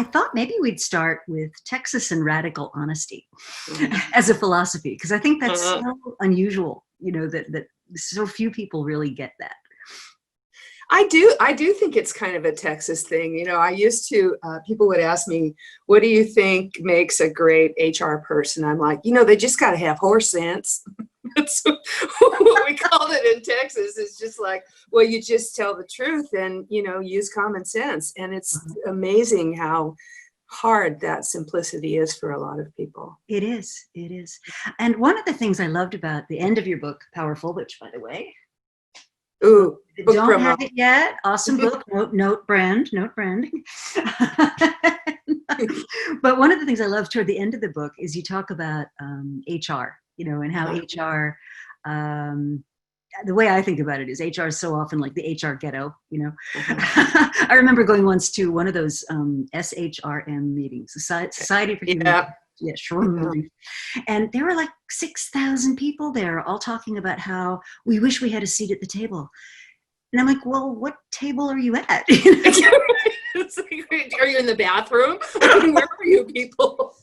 I thought maybe we'd start with Texas and radical honesty as a philosophy, because I think that's so unusual, that so few people really get that. I do think it's kind of a Texas thing. I used to, people would ask me, what do you think makes a great HR person? I'm like, they just got to have horse sense. That's what we called it in Texas. It's just like, well, you just tell the truth and, use common sense. And it's amazing how hard that simplicity is for a lot of people. It is. And one of the things I loved about the end of your book, Powerful, which, by the way, ooh, book don't promo. have it yet. Awesome book. Note branding. But one of the things I love toward the end of the book is you talk about HR, and how HR, the way I think about it is HR is so often like the HR ghetto, I remember going once to one of those SHRM meetings, Society for Human SHRM. And there were like 6,000 people there all talking about how we wish we had a seat at the table. And I'm like, well, what table are you at? It's like, are you in the bathroom? Where are you people?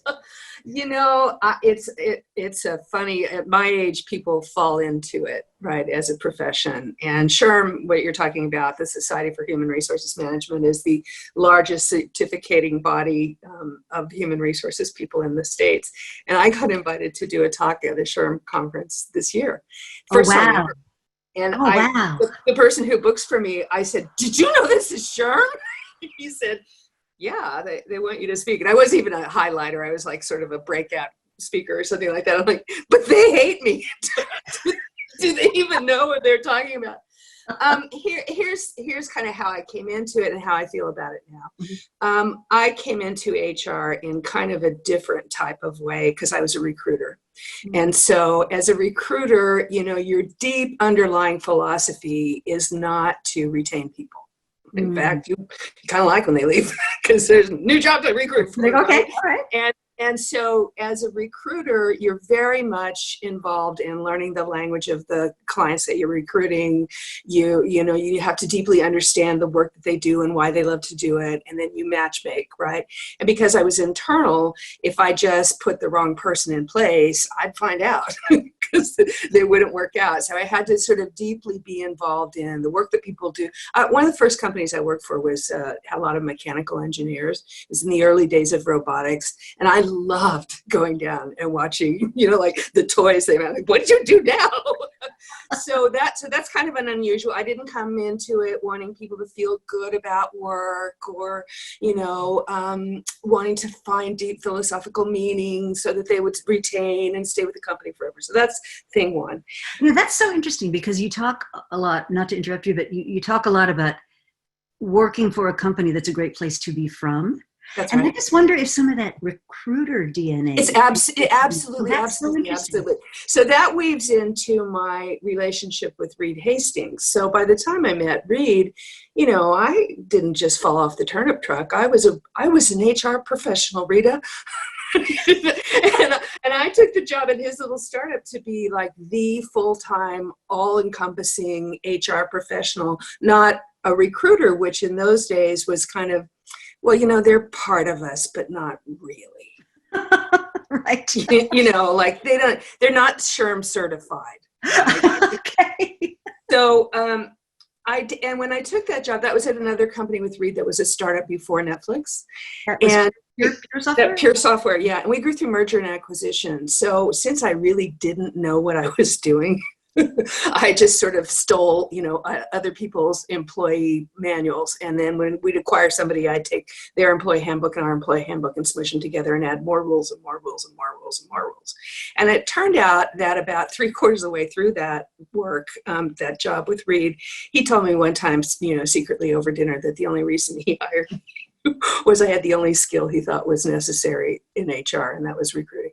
It's a funny, at my age, people fall into it, right, as a profession. And SHRM, what you're talking about, the Society for Human Resources Management, is the largest certificating body of human resources people in the States. And I got invited to do a talk at a SHRM conference this year. First time ever. And the person who books for me, I said, did you know this is SHRM? He said, yeah, they want you to speak. And I wasn't even a highlighter. I was like sort of a breakout speaker or something like that. I'm like, but they hate me. Do they even know what they're talking about? Here's kind of how I came into it and how I feel about it now. I came into HR in kind of a different type of way because I was a recruiter. And so as a recruiter, your deep underlying philosophy is not to retain people. In fact, you kind of like when they leave because there's new jobs to recruit for. Okay, all right. And so as a recruiter, you're very much involved in learning the language of the clients that you're recruiting. You have to deeply understand the work that they do and why they love to do it. And then you match make, right? And because I was internal, if I just put the wrong person in place, I'd find out because they wouldn't work out. So I had to sort of deeply be involved in the work that people do. One of the first companies I worked for was a lot of mechanical engineers. It was in the early days of robotics. And I loved going down and watching, like the toys they had. Like, what did you do now? So that's kind of an unusual. I didn't come into it wanting people to feel good about work or, wanting to find deep philosophical meaning so that they would retain and stay with the company forever. So that's thing one. That's so interesting because you talk a lot, not to interrupt you, but you talk a lot about working for a company that's a great place to be from. That's and right. I just wonder if some of that recruiter DNA. It's absolutely. So that weaves into my relationship with Reed Hastings. So by the time I met Reed, I didn't just fall off the turnip truck. I was an HR professional, Rita. and I took the job at his little startup to be like the full-time, all-encompassing HR professional, not a recruiter, which in those days was kind of, well, they're part of us, but not really. Right. Like they're not SHRM certified. Right? Okay. So, and when I took that job, that was at another company with Reed that was a startup before Netflix. And Pure software? Pure software, yeah. And we grew through merger and acquisition. So since I really didn't know what I was doing, I just sort of stole, other people's employee manuals. And then when we'd acquire somebody, I'd take their employee handbook and our employee handbook and smush them together and add more rules and more rules and more rules and more rules. And it turned out that about 3/4 of the way through that work, that job with Reed, he told me one time, secretly over dinner that the only reason he hired me was I had the only skill he thought was necessary in HR, and that was recruiting.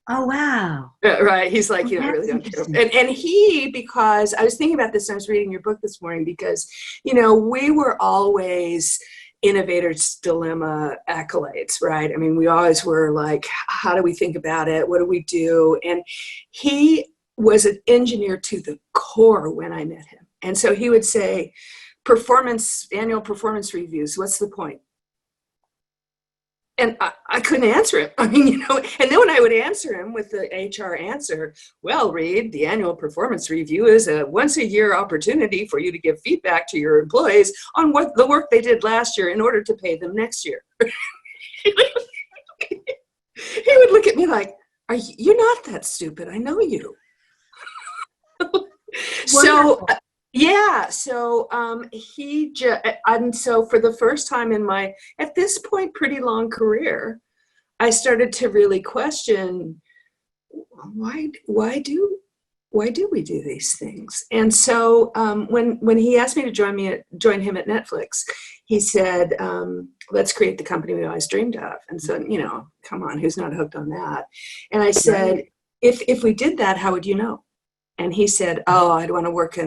Oh, wow. Right. He's like, I really don't care. And he, because I was thinking about this, and I was reading your book this morning, because, we were always innovators' dilemma accolades, right? I mean, we always were like, how do we think about it? What do we do? And he was an engineer to the core when I met him. And so he would say, annual performance reviews, what's the point? And I couldn't answer him. I mean, you know, and then when I would answer him with the HR answer, well, Reed, the annual performance review is a once a year opportunity for you to give feedback to your employees on what the work they did last year in order to pay them next year. He would look at me like, you're not that stupid. I know you. So, yeah. So and so for the first time in my, at this point, pretty long career, I started to really question, why do we do these things? And so when he asked me to join him at Netflix, he said, let's create the company we always dreamed of. And so, you know, come on, who's not hooked on that? And I said, if we did that, how would you know? And he said, oh, I'd want to walk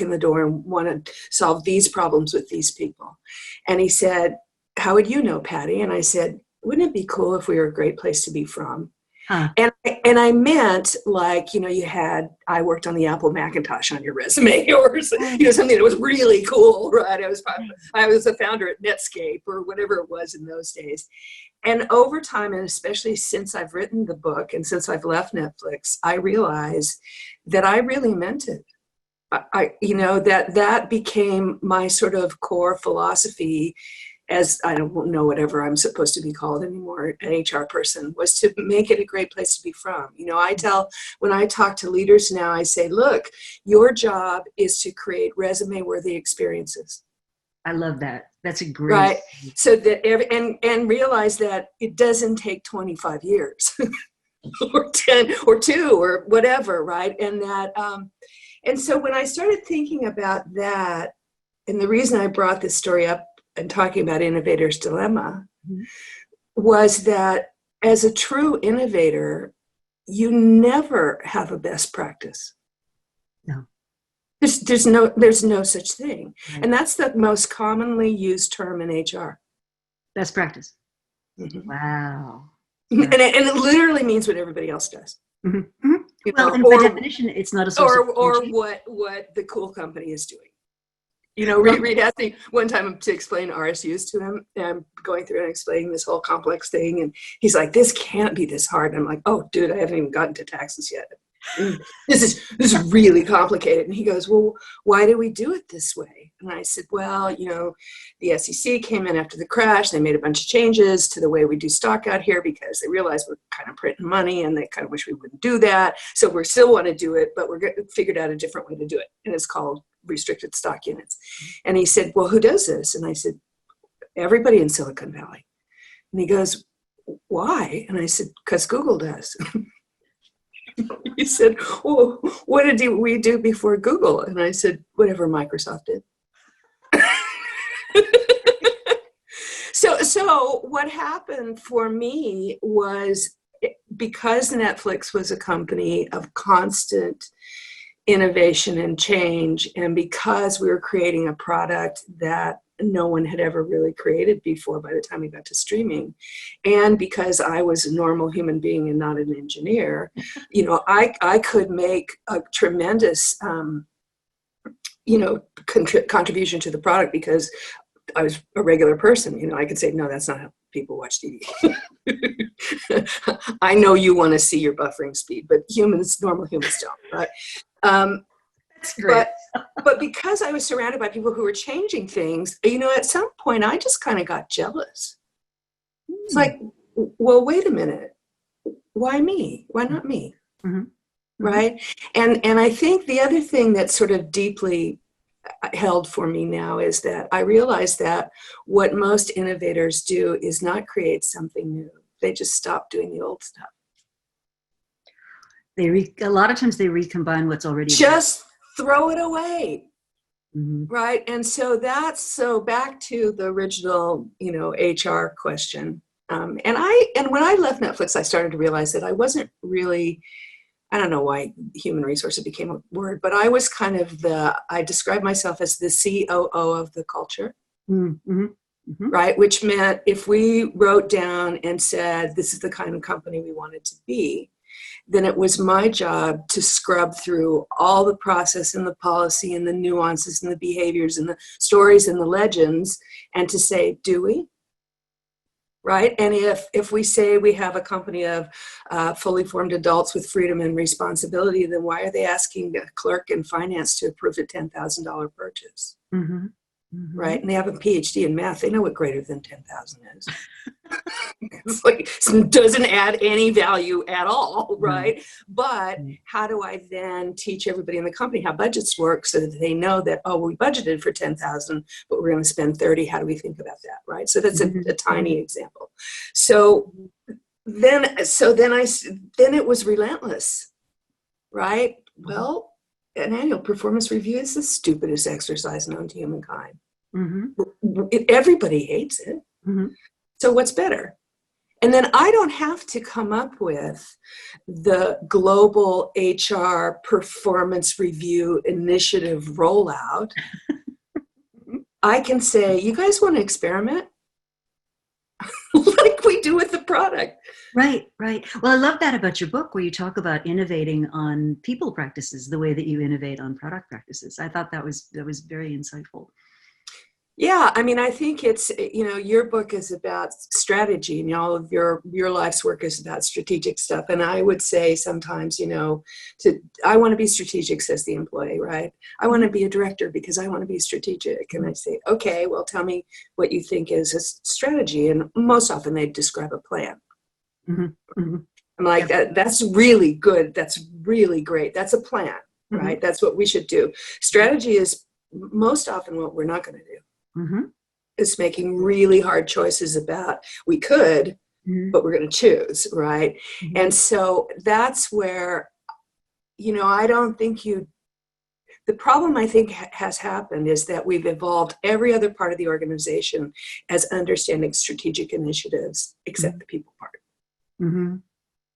in the door and want to solve these problems with these people. And he said, how would you know, Patty? And I said, wouldn't it be cool if we were a great place to be from? Huh. And I meant, like, you know, I worked on the Apple Macintosh on your resume, or, you know, something that was really cool, right? I was a founder at Netscape or whatever it was in those days. And over time, and especially since I've written the book and since I've left Netflix, I realized that I really meant it. You know, that became my sort of core philosophy, as I don't know whatever I'm supposed to be called anymore, an HR person, was to make it a great place to be from. You know, when I talk to leaders now, I say, look, your job is to create resume-worthy experiences. I love that. That's a great. Right. So that and realize that it doesn't take 25 years or 10 or 2 or whatever. Right. And that, and so when I started thinking about that, and the reason I brought this story up and talking about innovator's dilemma, mm-hmm. was that as a true innovator, you never have a best practice. No. There's no such thing. Right. And that's the most commonly used term in HR. Best practice. Mm-hmm. Wow. And it literally means what everybody else does. Mm-hmm. Mm-hmm. Well, and by definition, it's not a source or what the cool company is doing. You know, Reed Hastings, one time to explain RSUs to him, and I'm going through and explaining this whole complex thing, and he's like, this can't be this hard. And I'm like, oh, dude, I haven't even gotten to taxes yet. This is really complicated. And he goes, well, why do we do it this way? And I said, well, you know, the SEC came in after the crash. They made a bunch of changes to the way we do stock out here because they realized we're kind of printing money and they kind of wish we wouldn't do that. So we still want to do it, but we're figured out a different way to do it. And it's called restricted stock units. And he said, well, who does this? And I said, everybody in Silicon Valley. And he goes, why? And I said, because Google does. He said, well, what did we do before Google? And I said, whatever Microsoft did. So what happened for me was, because Netflix was a company of constant innovation and change, and because we were creating a product that no one had ever really created before by the time we got to streaming, and because I was a normal human being and not an engineer, you know, I could make a tremendous, you know, contribution to the product because I was a regular person. You know, I could say, no, that's not how people watch TV. I know you want to see your buffering speed, but normal humans don't, right? That's great. But because I was surrounded by people who were changing things, you know, at some point I just kind of got jealous. It's like, well, wait a minute. Why me? Why not me? Mm-hmm. Right? And I think the other thing that's sort of deeply held for me now is that I realize that what most innovators do is not create something new. They just stop doing the old stuff. A lot of times they recombine what's already just throw it away. Mm-hmm. Right. And so back to the original, you know, HR question. And when I left Netflix, I started to realize that I wasn't really, I don't know why human resources became a word, but I was kind of I described myself as the COO of the culture. Mm-hmm. Mm-hmm. Right? Which meant if we wrote down and said, this is the kind of company we wanted to be, then it was my job to scrub through all the process and the policy and the nuances and the behaviors and the stories and the legends, and to say, do we? right? And if we say we have a company of fully formed adults with freedom and responsibility, then why are they asking a clerk in finance to approve a $10,000 purchase? Mm-hmm. Mm-hmm. Right? And they have a PhD in math. They know what greater than 10,000 is. It's like, it doesn't add any value at all, right? But how do I then teach everybody in the company how budgets work so that they know that, oh, we budgeted for 10,000, but we're going to spend 30. How do we think about that, right? So that's a tiny example. So then it was relentless, right? Well, an annual performance review is the stupidest exercise known to humankind. Everybody hates it. So what's better? And then I don't have to come up with the global HR performance review initiative rollout. I can say, you guys want to experiment? Like we do with the product. Right, right. Well, I love that about your book where you talk about innovating on people practices the way that you innovate on product practices. I thought that was very insightful. Yeah, I mean, I think it's, your book is about strategy, and all of your life's work is about strategic stuff. And I would say sometimes, I want to be strategic, says the employee, right? I want to be a director because I want to be strategic. And I say, okay, well, tell me what you think is a strategy. And most often they describe a plan. I'm like, that's really good. That's really great. That's a plan, right? That's what we should do. Strategy is most often what we're not going to do. Is making really hard choices about we could, but we're going to choose, right? And so that's where, I don't think the problem I think has happened is that we've evolved every other part of the organization as understanding strategic initiatives, except the people part.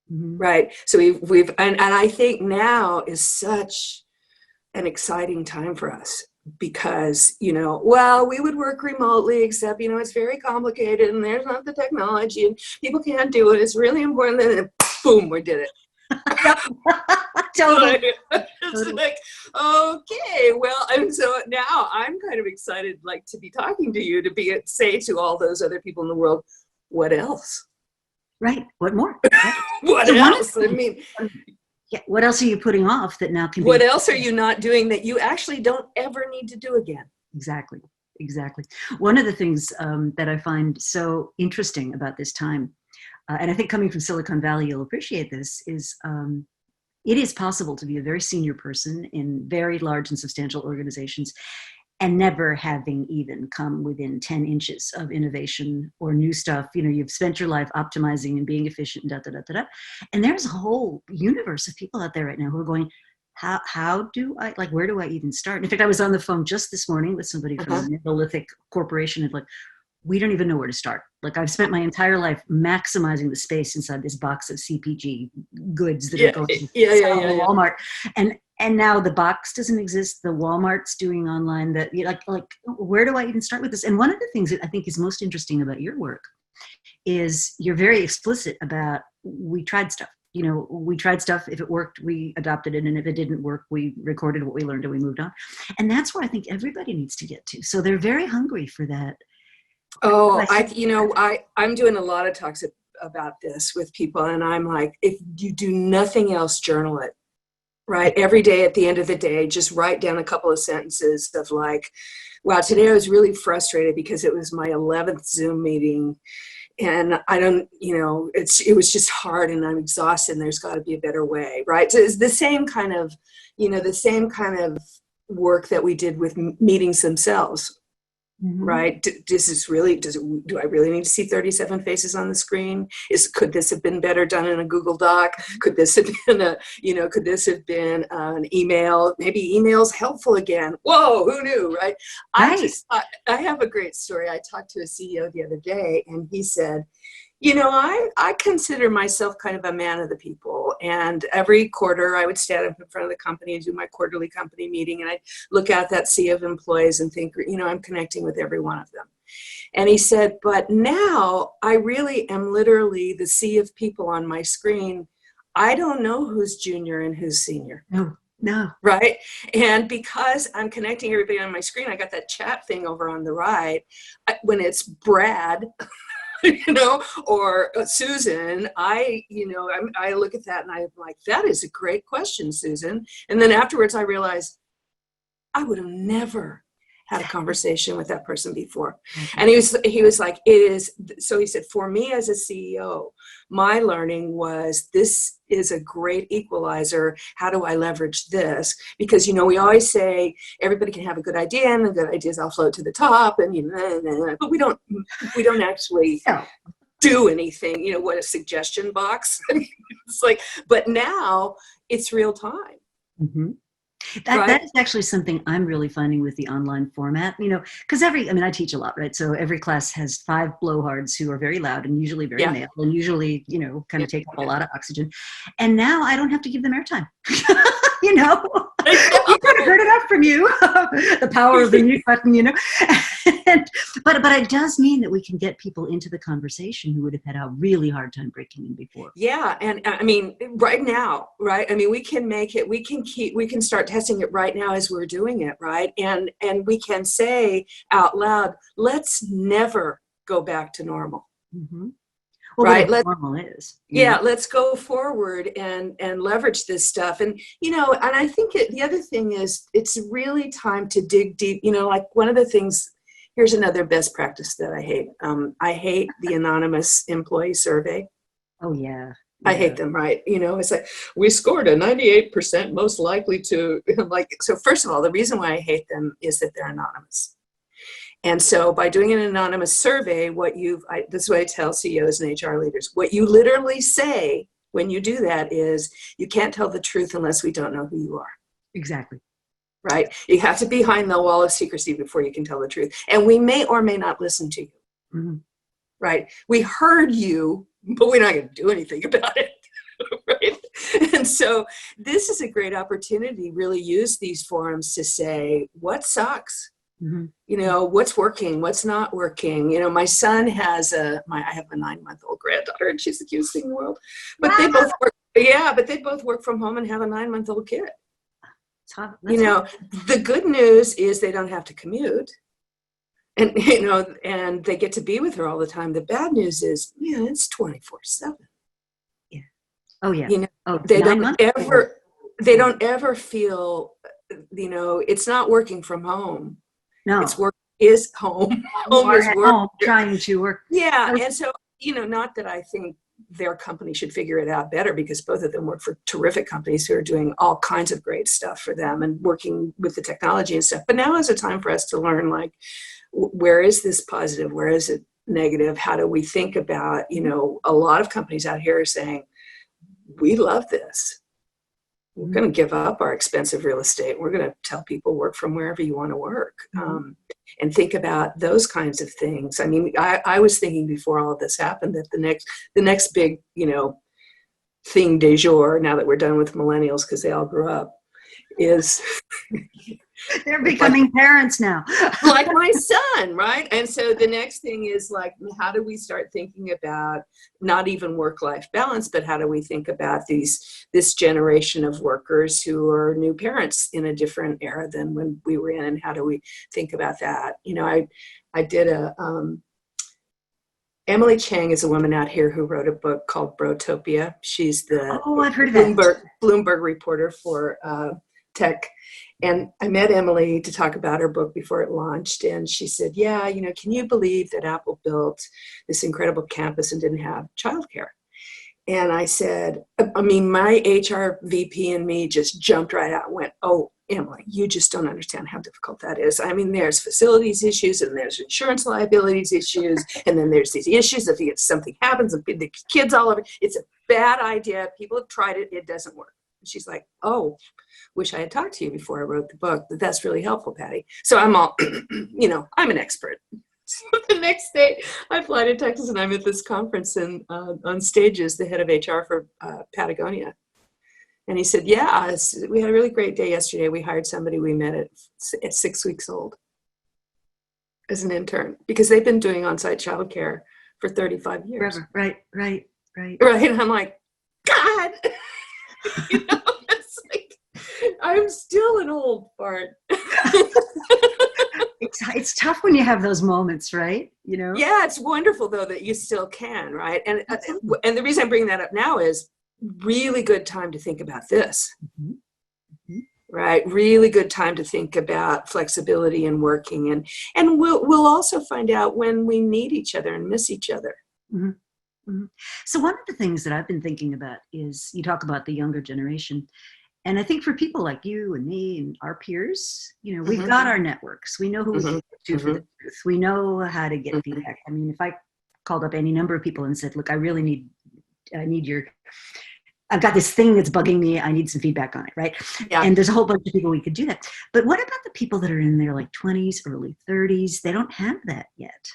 Right? So and I think now is such an exciting time for us. Because, we would work remotely, except, it's very complicated and there's not the technology and people can't do it. It's really important. And then, boom, we did it. Totally. It's like, okay, well, and so now I'm kind of excited, like, to be talking to you, to say to all those other people in the world, what else? Right. What more? What else? I mean, yeah. What else are you putting off that now can be? What else are you not doing that you actually don't ever need to do again? Exactly. One of the things that I find so interesting about this time, and I think coming from Silicon Valley, you'll appreciate this, is it is possible to be a very senior person in very large and substantial organizations and never having even come within 10 inches of innovation or new stuff. You've spent your life optimizing and being efficient, and there's a whole universe of people out there right now who are going, how do I, like, where do I even start? In fact, I was on the phone just this morning with somebody from a monolithic corporation, and like, we don't even know where to start. Like, I've spent my entire life maximizing the space inside this box of CPG goods that are going to Walmart. And now the box doesn't exist. The Walmart's doing online that, like, where do I even start with this? And one of the things that I think is most interesting about your work is you're very explicit about, we tried stuff. We tried stuff. If it worked, we adopted it. And if it didn't work, we recorded what we learned and we moved on. And that's where I think everybody needs to get to. So they're very hungry for that. Oh, I'm doing a lot of talks about this with people. And I'm like, if you do nothing else, journal it. Right. Every day at the end of the day, just write down a couple of sentences of like, wow, today I was really frustrated because it was my 11th Zoom meeting and I don't, it was just hard and I'm exhausted and there's got to be a better way. Right. So it's the same kind of, work that we did with meetings themselves. Right? Do I really need to see 37 faces on the screen? Could this have been better done in a Google Doc? Could this have been an email? Maybe email's helpful again. Whoa, who knew, right? I have a great story. I talked to a CEO the other day and he said, I consider myself kind of a man of the people. And every quarter I would stand up in front of the company and do my quarterly company meeting. And I'd look at that sea of employees and think, I'm connecting with every one of them. And he said, but now I really am literally the sea of people on my screen. I don't know who's junior and who's senior. No. Right. And because I'm connecting everybody on my screen, I got that chat thing over on the right. When it's Brad, or Susan, I look at that and I'm like, that is a great question, Susan. And then afterwards I realized I would have never had a conversation with that person before. And he was like, it is. So he said, for me as a CEO, my learning was this is a great equalizer. How do I leverage this? Because, we always say everybody can have a good idea and the good ideas all float to the top and, but we don't actually do anything, what a suggestion box. It's like, but now it's real time. Mm-hmm. That is actually something I'm really finding with the online format, because I teach a lot, right? So every class has 5 blowhards who are very loud and usually very male and usually, kind of take up a lot of oxygen. And now I don't have to give them airtime. You've kind of heard enough from you, the power of the mute button, but it does mean that we can get people into the conversation who would have had a really hard time breaking in before. Yeah. And right now, right. We can make it, we can start testing it right now as we're doing it. Right. And we can say out loud, let's never go back to normal. Mm-hmm. Well, right. Normal is. Yeah. Let's go forward and leverage this stuff. And, and I think the other thing is it's really time to dig deep, like one of the things, here's another best practice that I hate. I hate the anonymous employee survey. Oh yeah. I hate them, right? It's like, we scored a 98% most likely to so first of all, the reason why I hate them is that they're anonymous. And so by doing an anonymous survey, this is what I tell CEOs and HR leaders, what you literally say when you do that is you can't tell the truth unless we don't know who you are. Exactly. Right? You have to be behind the wall of secrecy before you can tell the truth. And we may or may not listen to you. Mm-hmm. Right? We heard you, but we're not going to do anything about it. Right? And so this is a great opportunity to really use these forums to say, what sucks? Mm-hmm. What's working, what's not working. My son has I have a 9-month-old granddaughter and she's the cutest thing in the world. But they both work. Yeah, but they both work from home and have a 9-month-old kid. The good news is they don't have to commute. And, and they get to be with her all the time. The bad news is, man, it's 24/7. Yeah. Oh yeah. They don't ever feel, it's not working from home. No. It's work is home. Home is work. Home, trying to work. Yeah. And so, not that I think their company should figure it out better because both of them work for terrific companies who are doing all kinds of great stuff for them and working with the technology and stuff. But now is a time for us to learn, where is this positive? Where is it negative? How do we think about, a lot of companies out here are saying, we love this. We're going to give up our expensive real estate. We're going to tell people work from wherever you want to work, and think about those kinds of things. I was thinking before all of this happened that the next big, thing du jour, now that we're done with millennials because they all grew up, is they're becoming parents now. Like my son, right? And so the next thing is how do we start thinking about not even work-life balance, but how do we think about this generation of workers who are new parents in a different era than when we were in, and how do we think about that? I did Emily Chang is a woman out here who wrote a book called Brotopia. She's the I've heard of that. Bloomberg reporter for tech. And I met Emily to talk about her book before it launched. And she said, yeah, can you believe that Apple built this incredible campus and didn't have childcare? And I said, my HR VP and me just jumped right out and went, oh, Emily, you just don't understand how difficult that is. There's facilities issues and there's insurance liabilities issues. And then there's these issues if something happens and the kids all over. It's a bad idea. People have tried it. It doesn't work. And she's like, oh, wish I had talked to you before I wrote the book, but that's really helpful, Patty. So I'm all, I'm an expert. So the next day I fly to Texas and I'm at this conference and on stage is the head of HR for Patagonia. And he said, yeah, we had a really great day yesterday. We hired somebody we met at 6 weeks old as an intern because they've been doing on-site childcare for 35 years. Forever. Right. And I'm like, God, it's like, I'm still an old fart. it's tough when you have those moments, right? You know? Yeah, it's wonderful though that you still can, right? And the reason I'm bringing that up now is really good time to think about this. Mm-hmm. Mm-hmm. Right, really good time to think about flexibility and working, and we'll also find out when we need each other and miss each other. Mm-hmm. Mm-hmm. So one of the things that I've been thinking about is you talk about the younger generation, and I think for people like you and me and our peers, you know, we've got our networks. We know who we can go to for the truth. We know how to get feedback. I mean, if I called up any number of people and said, "Look, I need your." I've got this thing that's bugging me. I need some feedback on it, right? Yeah. And there's a whole bunch of people we could do that. But what about the people that are in their like 20s, early 30s? They don't have that yet.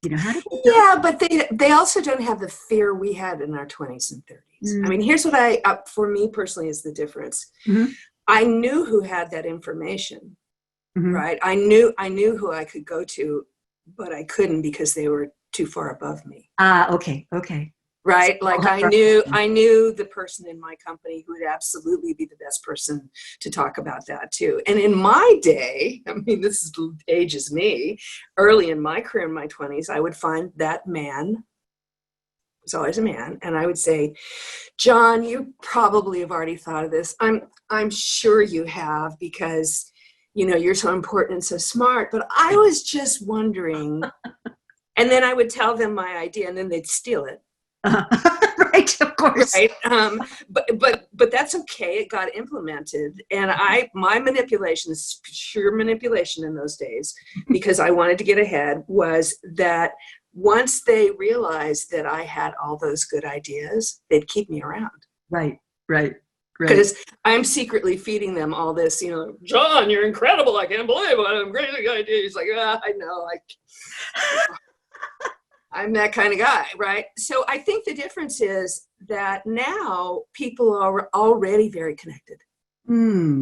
You know, how do they? Yeah, but they also don't have the fear we had in our 20s and 30s. I mean, here's what for me personally is the difference. Mm-hmm. I knew who had that information, right? I knew who I could go to, but I couldn't because they were too far above me. Okay. Right? Like I knew the person in my company who would absolutely be the best person to talk about that too. And in my day, I mean, this ages me, early in my career in my 20s, I would find that man, it's always a man, and I would say, John, you probably have already thought of this. I'm sure you have because, you know, you're so important and so smart, but I was just wondering. And then I would tell them my idea and then they'd steal it. Right, of course. Right, but that's okay. It got implemented, and my manipulation, is pure manipulation in those days, because I wanted to get ahead. Was that once they realized that I had all those good ideas, they'd keep me around. Right. Because I'm secretly feeding them all this, you know, John, you're incredible. I can't believe what a great idea. He's like, I know, I'm that kind of guy, right? So I think the difference is that now people are already very connected.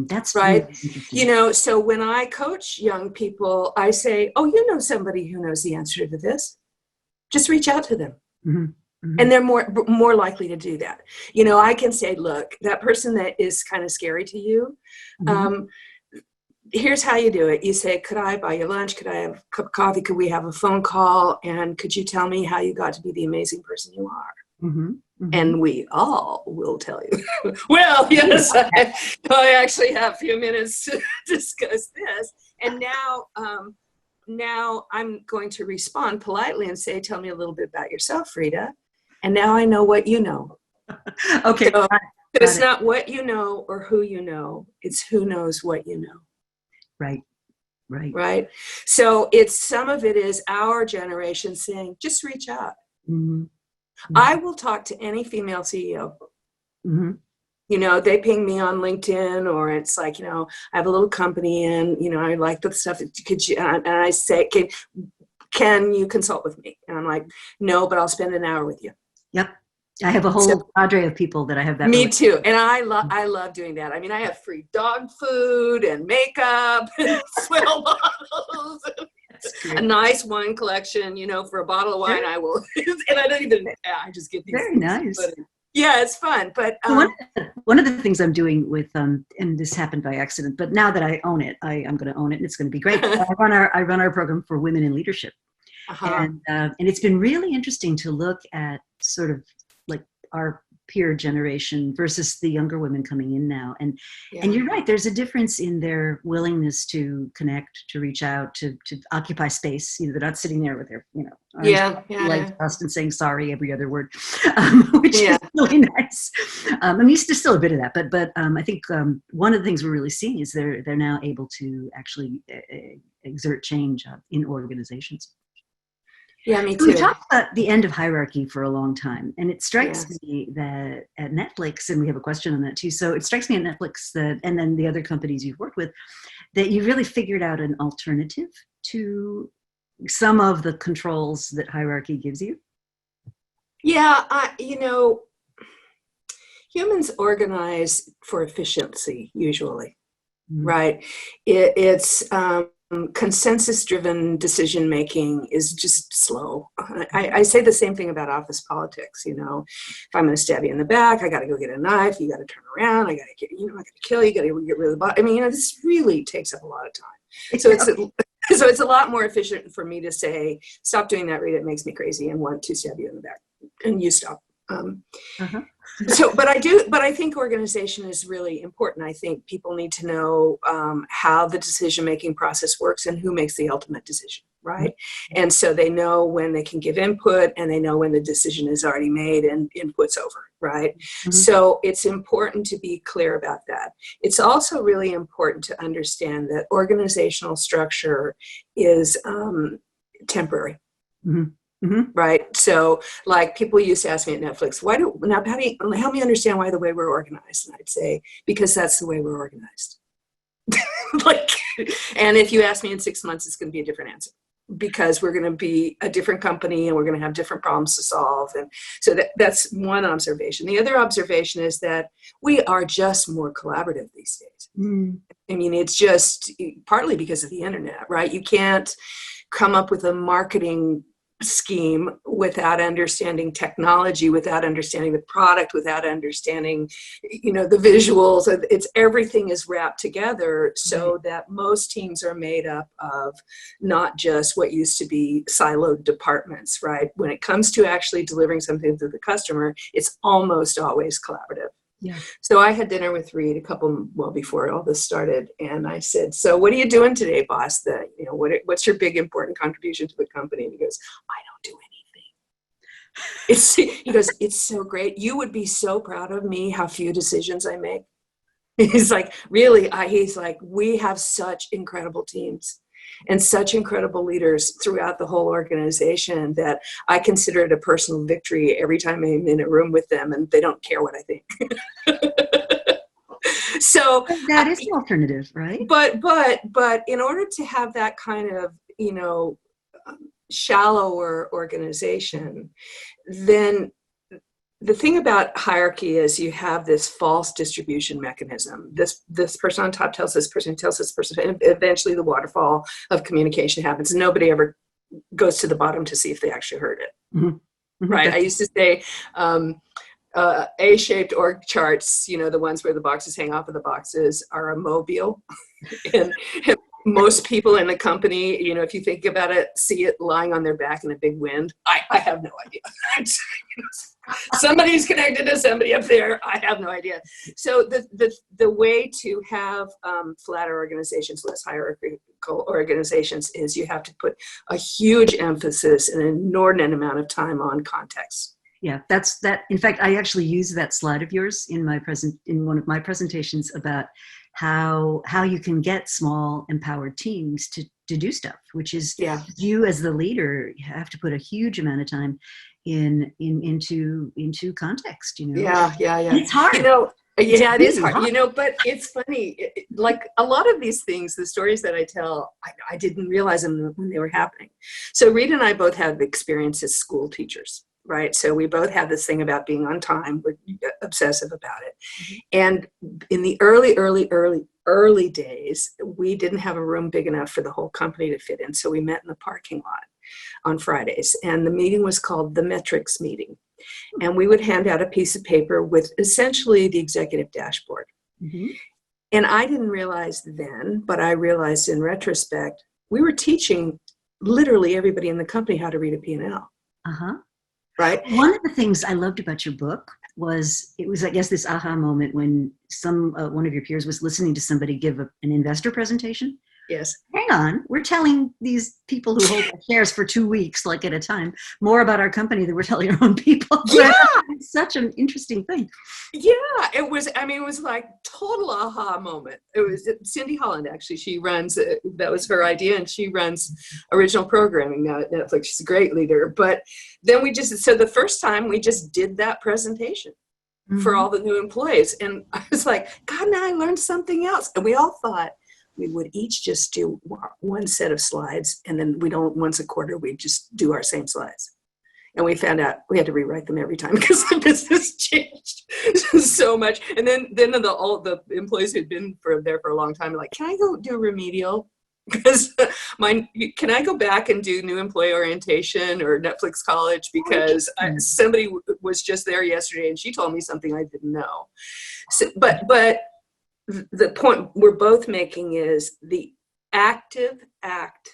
That's right. Really, you know, so when I coach young people, I say, oh, you know somebody who knows the answer to this. Just reach out to them. And they're more likely to do that. You know, I can say, look, that person that is kind of scary to you, here's how you do it. You say, could I buy you lunch? Could I have a cup of coffee? Could we have a phone call? And could you tell me how you got to be the amazing person you are? And we all will tell you. Well, yes, I actually have a few minutes to discuss this. And now I'm going to respond politely and say, tell me a little bit about yourself, Frida. And now I know what you know. Okay. So it's not what you know or who you know. It's who knows what you know. Right. So some of it is our generation saying, just reach out. I will talk to any female CEO. You know, they ping me on LinkedIn, or it's like, you know, I have a little company and, you know, I like the stuff. Could you, and I say, can you consult with me? And I'm like, no, but I'll spend an hour with you. Yep. I have a whole cadre of people that I have that. Me too. And I love doing that. I mean, I have free dog food and makeup and swell bottles, a nice wine collection, you know, for a bottle of wine, I will. And I don't even, I just get these. Very nice. Yeah, it's fun. But one of the things I'm doing with, and this happened by accident, but now that I own it, I'm going to own it and it's going to be great. I run our program for women in leadership. And it's been really interesting to look at sort of like our peer generation versus the younger women coming in now. And you're right, there's a difference in their willingness to connect, to reach out, to occupy space. You know, they're not sitting there with their, you know, legs crossed and saying sorry every other word, which is really nice. I mean, there's still a bit of that, but I think one of the things we're really seeing is they're now able to actually exert change in organizations. Yeah, me too. We talked about the end of hierarchy for a long time, and it strikes me that at Netflix, and we have a question on that too, so it strikes me at Netflix that, and then the other companies you've worked with, that you really figured out an alternative to some of the controls that hierarchy gives you. Yeah, you know, humans organize for efficiency usually, right? It's consensus-driven decision-making is just slow. I say the same thing about office politics. You know, if I'm going to stab you in the back, I got to go get a knife. You got to turn around. I got to, I got to kill you. Got to get rid of the body. I mean, you know, this really takes up a lot of time. So it's a lot more efficient for me to say, stop doing that, Reed, it makes me crazy, and want to stab you in the back, and you stop. Uh-huh. But I think organization is really important. I think people need to know how the decision-making process works and who makes the ultimate decision, right? Mm-hmm. And so they know when they can give input, and they know when the decision is already made and input's over, right? Mm-hmm. So it's important to be clear about that. It's also really important to understand that organizational structure is temporary. Mm-hmm. Mm-hmm. Right. So like people used to ask me at Netflix, help me understand why the way we're organized. And I'd say, because that's the way we're organized. And if you ask me in 6 months, it's going to be a different answer, because we're going to be a different company and we're going to have different problems to solve. And so that's one observation. The other observation is that we are just more collaborative these days. Mm. I mean, it's just partly because of the internet, right? You can't come up with a marketing scheme without understanding technology, without understanding the product, without understanding, the visuals. It's everything is wrapped together so that most teams are made up of not just what used to be siloed departments, right? When it comes to actually delivering something to the customer, it's almost always collaborative. Yeah. So I had dinner with Reed before all this started, and I said, "So what are you doing today, boss? What's your big important contribution to the company?" And he goes, "I don't do anything." He goes, "It's so great. You would be so proud of me how few decisions I make." He's like, "Really?" He's like, "We have such incredible teams and such incredible leaders throughout the whole organization that I consider it a personal victory every time I'm in a room with them, and they don't care what I think." So that is an alternative, right? But in order to have that kind of, shallower organization, then the thing about hierarchy is you have this false distribution mechanism. This person on top tells this person, and eventually the waterfall of communication happens. And nobody ever goes to the bottom to see if they actually heard it. Mm-hmm. Mm-hmm. Right? I used to say A-shaped org charts, the ones where the boxes hang off of the boxes, are a mobile. and most people in the company, if you think about it, see it lying on their back in a big wind. I have no idea. Somebody's connected to somebody up there. I have no idea. So the way to have flatter organizations, less hierarchical organizations, is you have to put a huge emphasis and an inordinate amount of time on context. Yeah, that's that. In fact, I actually use that slide of yours in one of my presentations about how you can get small empowered teams to do stuff, which is you as the leader have to put a huge amount of time into context. Yeah. And it's hard. It is hard. But it's funny. Like a lot of these things, the stories that I tell, I didn't realize them when they were happening. So Reed and I both have experience as school teachers. Right. So we both have this thing about being on time. We're obsessive about it. Mm-hmm. And in the early days, we didn't have a room big enough for the whole company to fit in. So we met in the parking lot on Fridays. And the meeting was called the metrics meeting. And we would hand out a piece of paper with essentially the executive dashboard. Mm-hmm. And I didn't realize then, but I realized in retrospect, we were teaching literally everybody in the company how to read a P&L. Uh-huh. Right. One of the things I loved about your book was, I guess, this aha moment when one of your peers was listening to somebody give an investor presentation. Yes. Hang on, we're telling these people who hold our shares for 2 weeks, like at a time, more about our company than we're telling our own people. Yeah. It's such an interesting thing. Yeah, it was like total aha moment. It was Cindy Holland, actually. She runs, that was her idea, and she runs original programming now at Netflix. She's a great leader. But then so the first time we just did that presentation for all the new employees. And I was like, God, now I learned something else. And we all thought we would each just do one set of slides, and then once a quarter, we'd just do our same slides. And we found out we had to rewrite them every time because the business changed so much. And then all the employees who'd been there for a long time were like, "Can I go do remedial? Because can I go back and do new employee orientation or Netflix college? Because somebody was just there yesterday and she told me something I didn't know." So, but the point we're both making is the active act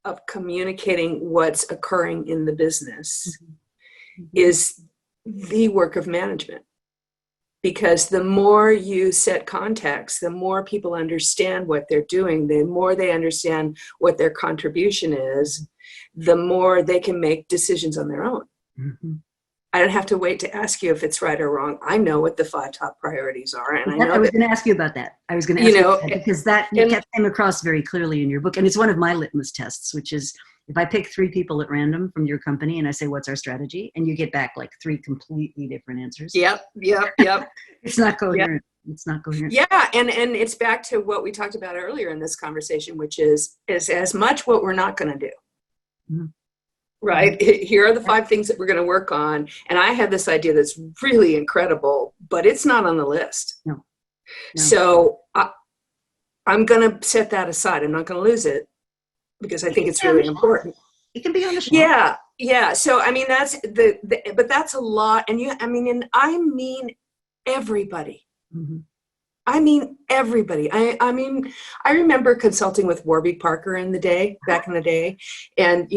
of communicating what's occurring in the business is the work of management. Because the more you set context, the more people understand what they're doing, the more they understand what their contribution is, the more they can make decisions on their own. Mm-hmm. I don't have to wait to ask you if it's right or wrong. I know what the 5 top priorities are. And I was going to ask you about that. I was going to ask you about that because that came across very clearly in your book. And it's one of my litmus tests, which is if I pick 3 people at random from your company and I say, what's our strategy? And you get back like 3 completely different answers. Yep. It's not coherent. Yep. It's not coherent. Yeah. And it's back to what we talked about earlier in this conversation, which is as much what we're not going to do. Mm-hmm. Right? Here are the 5 things that we're going to work on. And I have this idea that's really incredible, but it's not on the list. No. So I'm going to set that aside. I'm not going to lose it because I think it's really important. It can be on the show. Yeah. So, I mean, that's but that's a lot. And I mean everybody. Mm-hmm. I mean, everybody. I mean, I remember consulting with Warby Parker back in the day. And,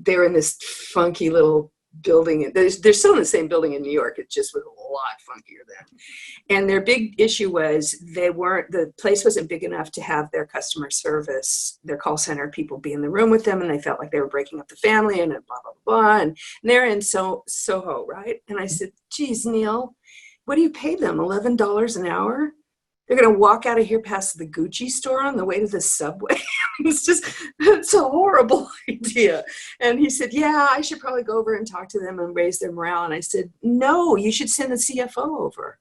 they're in this funky little building. They're still in the same building in New York. It just was a lot funkier then. And their big issue was the place wasn't big enough to have their customer service, their call center people be in the room with them. And they felt like they were breaking up the family and blah, blah, blah. And they're in Soho, right? And I said, geez, Neil, what do you pay them? $11 an hour? They're going to walk out of here past the Gucci store on the way to the subway. It's a horrible idea. And he said, yeah, I should probably go over and talk to them and raise their morale. And I said, no, you should send the CFO over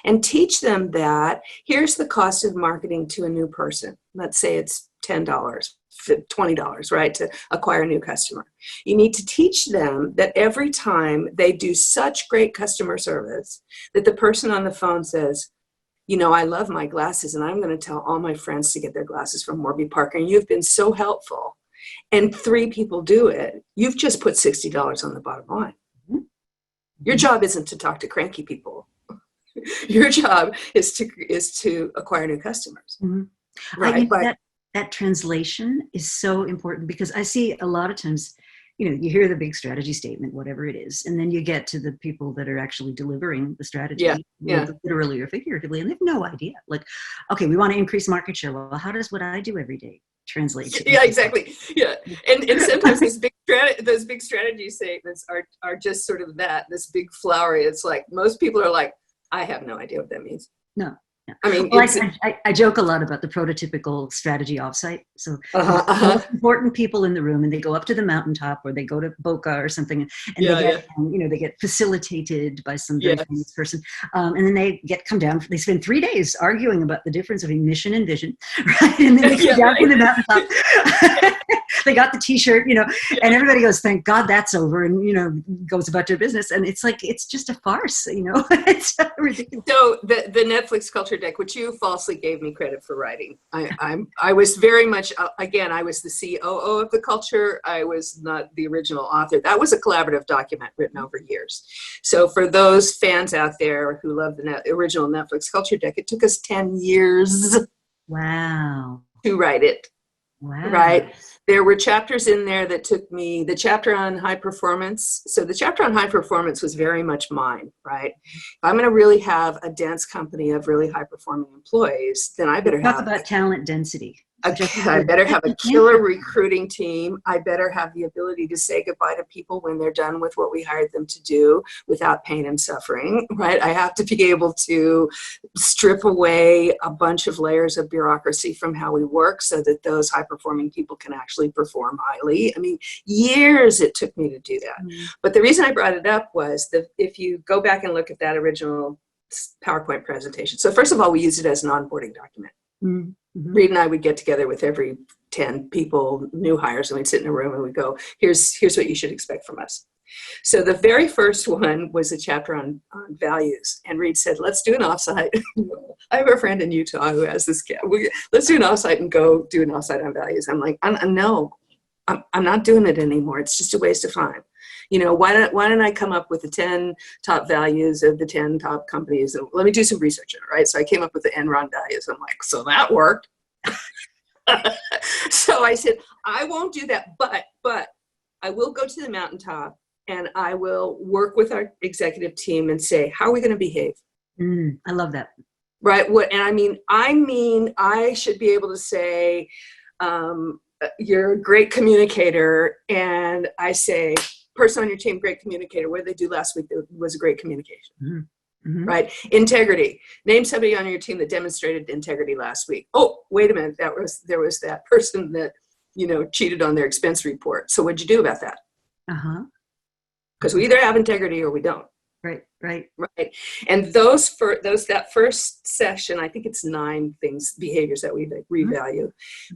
and teach them that here's the cost of marketing to a new person. Let's say it's $10, $20, right, to acquire a new customer. You need to teach them that every time they do such great customer service that the person on the phone says, I love my glasses and I'm going to tell all my friends to get their glasses from Warby Parker. And you've been so helpful. And 3 people do it. You've just put $60 on the bottom line. Mm-hmm. Your job isn't to talk to cranky people. Your job is to acquire new customers. Mm-hmm. Right. I think that translation is so important because I see a lot of times, you hear the big strategy statement, whatever it is, and then you get to the people that are actually delivering the strategy, literally or figuratively, and they have no idea. Like, okay, we want to increase market share. Well, how does what I do every day translate? Yeah, exactly. Yeah, and sometimes those big strategy statements are just sort of this big flowery. It's like most people are like, I have no idea what that means. No. I mean, I joke a lot about the prototypical strategy offsite. So the most important people in the room, and they go up to the mountaintop, or they go to Boca or something, and they get facilitated by some very famous person, and then they come down. They spend 3 days arguing about the difference between mission and vision, right? And then they come down to the mountaintop. They got the T-shirt, and everybody goes, "Thank God that's over," and goes about their business. And it's like it's just a farce, It's ridiculous. So the Netflix culture deck, which you falsely gave me credit for writing, I was very much again, I was the COO of the culture. I was not the original author. That was a collaborative document written over years. So for those fans out there who love the original Netflix culture deck, it took us 10 years. Wow. To write it. Wow. Right. There were chapters in there that took me, the chapter on high performance. So the chapter on high performance was very much mine, right? If I'm going to really have a dense company of really high performing employees, then I better talk about talent density. I better have a killer recruiting team. I better have the ability to say goodbye to people when they're done with what we hired them to do without pain and suffering, right? I have to be able to strip away a bunch of layers of bureaucracy from how we work so that those high-performing people can actually perform highly. I mean, years it took me to do that. Mm-hmm. But the reason I brought it up was that if you go back and look at that original PowerPoint presentation. So first of all, we used it as an onboarding document. Mm-hmm. Reed and I would get together with every 10 people, new hires, and we'd sit in a room and we'd go, here's what you should expect from us. So the very first one was a chapter on values. And Reed said, let's do an offsite. I have a friend in Utah who has this, let's do an offsite and go do an offsite on values. I'm like, no, I'm not doing it anymore. It's just a waste of time. Why don't I come up with the 10 top values of the 10 top companies? And let me do some research on it, right? So I came up with the Enron values. I'm like, so that worked. So I said, I won't do that, but I will go to the mountaintop and I will work with our executive team and say, how are we going to behave? I love that. Right. And I mean, I should be able to say, you're a great communicator. And I say, person on your team, great communicator. What did they do last week? That was a great communication. Right. Integrity. Name somebody on your team that demonstrated integrity last week. Oh, wait a minute. There was that person that, cheated on their expense report. So what'd you do about that? Because we either have integrity or we don't. Right. And that first session, I think it's 9 behaviors that we revalue.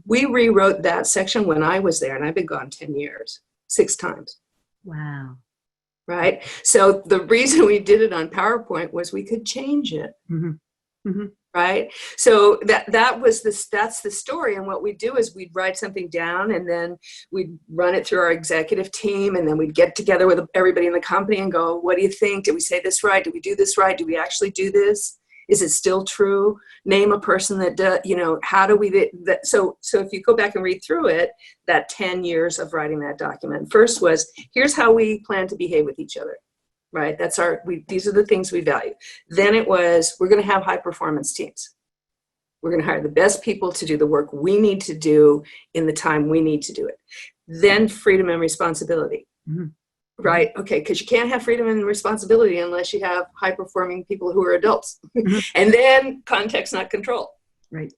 We rewrote that section when I was there, and I've been gone 10 years, 6 times. Wow. Right. So the reason we did it on PowerPoint was we could change it. Right. So that's the story. And what we do is we'd write something down and then we'd run it through our executive team. And then we'd get together with everybody in the company and go, what do you think? Did we say this right? Did we do this right? Do we actually do this? Is it still true? Name a person that, how do we, so if you go back and read through it, that 10 years of writing that document, first was, here's how we plan to behave with each other, right? These are the things we value. Then it was, we're going to have high performance teams. We're going to hire the best people to do the work we need to do in the time we need to do it. Then freedom and responsibility. Right. Okay. Because you can't have freedom and responsibility unless you have high performing people who are adults. And then context, not control. Right.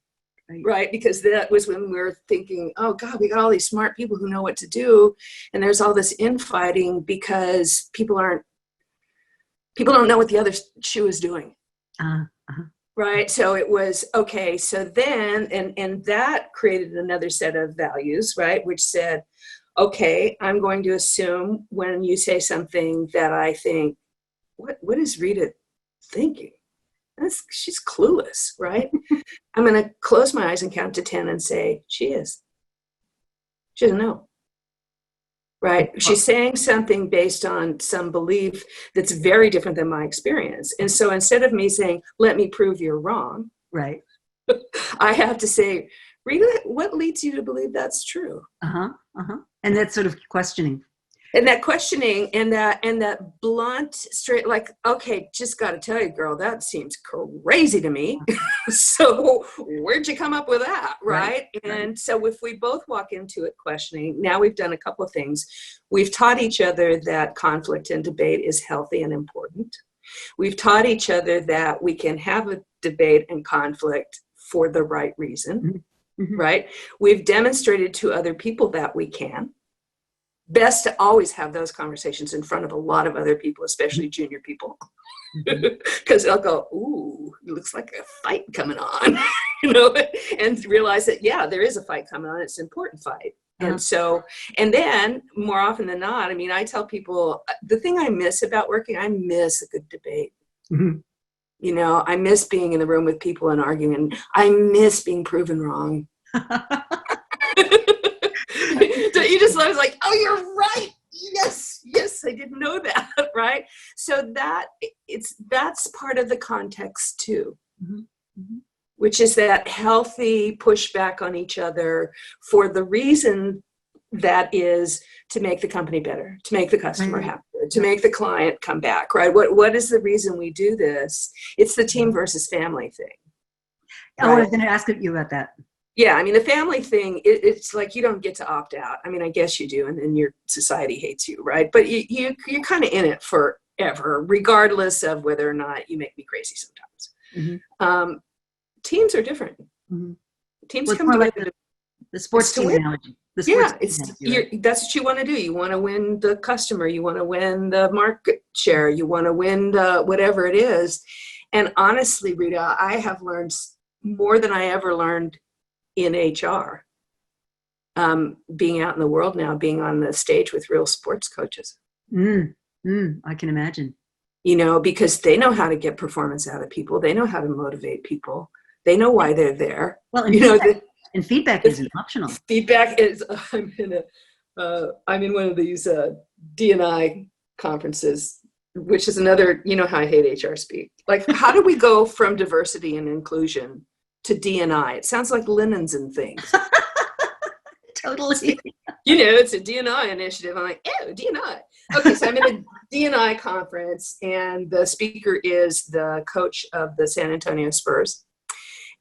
Because that was when we were thinking, oh God, we got all these smart people who know what to do. And there's all this infighting because people don't know what the other shoe is doing. Right. So it was, okay. So then, and that created another set of values, right. Which said, okay, I'm going to assume when you say something that I think, what is Rita thinking? She's clueless, right? I'm going to close my eyes and count to 10 and say, she is. She doesn't know, right? She's saying something based on some belief that's very different than my experience. And so instead of me saying, let me prove you're wrong, right, I have to say, Rita, what leads you to believe that's true? And that sort of questioning. And that questioning and that blunt, straight, like, okay, just got to tell you, girl, that seems crazy to me. So where'd you come up with that, right? And so if we both walk into it questioning, now we've done a couple of things. We've taught each other that conflict and debate is healthy and important. We've taught each other that we can have a debate and conflict for the right reason. Right? We've demonstrated to other people that we can. Best to always have those conversations in front of a lot of other people, especially junior people, because they'll go, ooh, it looks like a fight coming on, and realize that, yeah, there is a fight coming on. It's an important fight. And so, and then more often than not, I tell people the thing I miss about working, I miss a good debate. I miss being in the room with people and arguing. I miss being proven wrong. You just I was like, oh, you're right. Yes, I didn't know that, right? So that's part of the context too, which is that healthy pushback on each other for the reason that is to make the company better, to make the customer happier, to make the client come back, right? What is the reason we do this? It's the team versus family thing. Right? I was going to ask you about that. Yeah, the family thing, it's like you don't get to opt out. I guess you do, and then your society hates you, right? But you're kind of in it forever, regardless of whether or not you make me crazy sometimes. Teams are different. Teams come together. Like the sports team analogy. That's what you want to do. You want to win the customer. You want to win the market share. You want to win the whatever it is. And honestly, Rita, I have learned more than I ever learned in HR, being out in the world now, being on the stage with real sports coaches. I can imagine. Because they know how to get performance out of people. They know how to motivate people. They know why they're there. Well, and feedback isn't optional. Feedback is, I'm in one of these D&I conferences, which is another, how I hate HR speak. Like, how do we go from diversity and inclusion to D&I? It sounds like linens and things. Totally. It's a D&I initiative. I'm like, oh, D&I. Okay, so I'm in a D&I conference, and the speaker is the coach of the San Antonio Spurs.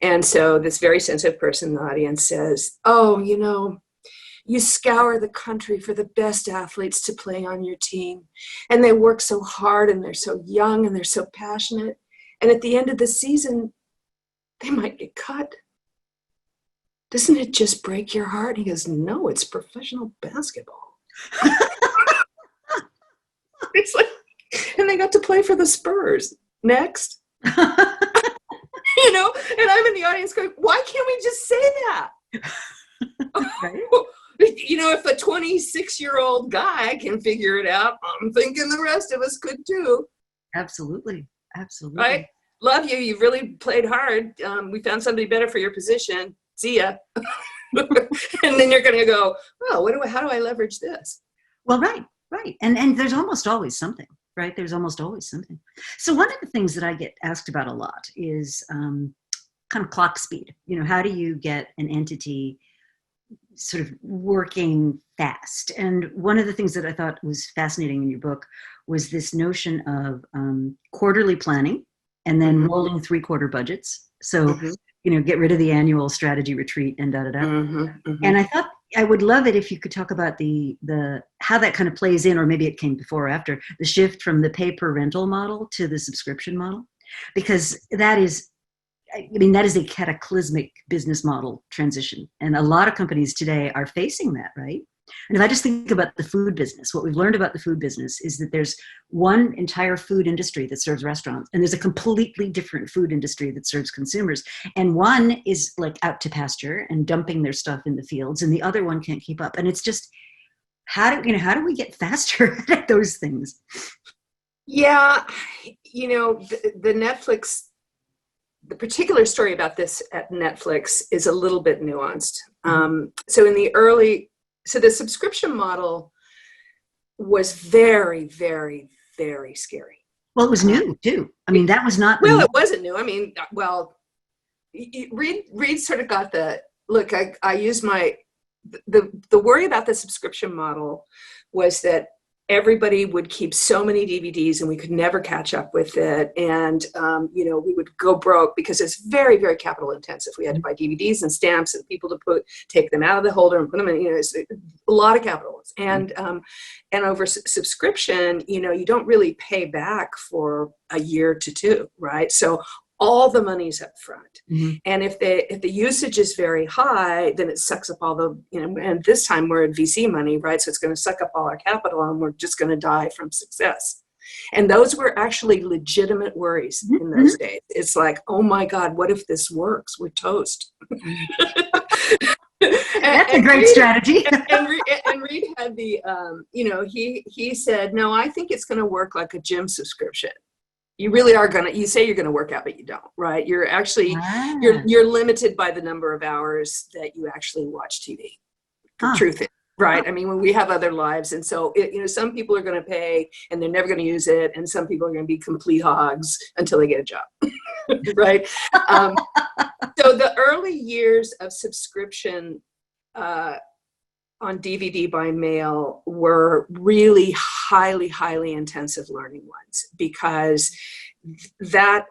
And so this very sensitive person in the audience says, oh, you scour the country for the best athletes to play on your team. And they work so hard, and they're so young, and they're so passionate. And at the end of the season, they might get cut. Doesn't it just break your heart? He goes, no, it's professional basketball. It's like, and they got to play for the Spurs. Next. And I'm in the audience going, why can't we just say that? Right? If a 26-year-old guy can figure it out, I'm thinking the rest of us could too. Absolutely. Absolutely. Right? Love you. You've really played hard. We found somebody better for your position. See ya. And then you're going to go, oh, how do I leverage this? Well, right. And there's almost always something, right? There's almost always something. So one of the things that I get asked about a lot is kind of clock speed. How do you get an entity sort of working fast? And one of the things that I thought was fascinating in your book was this notion of quarterly planning and then rolling 3-quarter budgets. So, get rid of the annual strategy retreat and And I thought I would love it if you could talk about the how that kind of plays in, or maybe it came before or after, the shift from the pay per rental model to the subscription model, because that is a cataclysmic business model transition. And a lot of companies today are facing that, right? And if I just think about the food business, what we've learned about the food business is that there's one entire food industry that serves restaurants, and there's a completely different food industry that serves consumers. And one is like out to pasture and dumping their stuff in the fields, and the other one can't keep up. And it's just, how do we get faster at those things? Yeah, the Netflix, the particular story about this at Netflix is a little bit nuanced. So the subscription model was very, very, very scary. Well, it was new too. That was not. Well, it wasn't new. Reed sort of got look, I use the worry about the subscription model was that everybody would keep so many DVDs and we could never catch up with it. And, we would go broke because it's very, very capital intensive. We had to buy DVDs and stamps and people to take them out of the holder and put them in, it's a lot of capital. And over subscription, you don't really pay back for a year to 2, right? So all the money's up front. And if the usage is very high, then it sucks up all the, and this time we're at VC money, right? So it's going to suck up all our capital and we're just going to die from success. And those were actually legitimate worries in those days. It's like, oh my God, what if this works? We're toast. That's a great strategy. and Reed had the, he said, no, I think it's going to work like a gym subscription. You really are you say you're going to work out, but you don't, right? You're actually, you're limited by the number of hours that you actually watch TV. The truth is, right? When we have other lives. And so, some people are going to pay and they're never going to use it. And some people are going to be complete hogs until they get a job, right? So the early years of subscription on DVD by mail were really highly, highly intensive learning ones, because that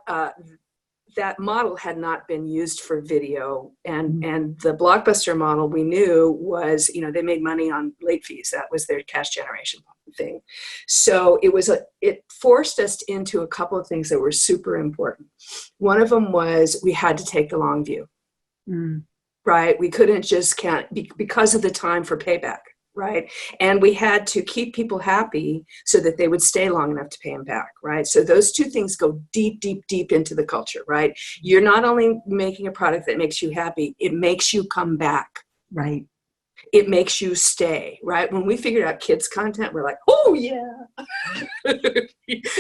model had not been used for video, and the Blockbuster model we knew was, they made money on late fees. That was their cash generation thing. So it forced us into a couple of things that were super important. One of them was we had to take the long view. Right? We couldn't because of the time for payback, right? And we had to keep people happy so that they would stay long enough to pay them back, right? So those two things go deep, deep, deep into the culture, right? You're not only making a product that makes you happy, it makes you come back. Right. It makes you stay, right? When we figured out kids content, we're like, oh yeah.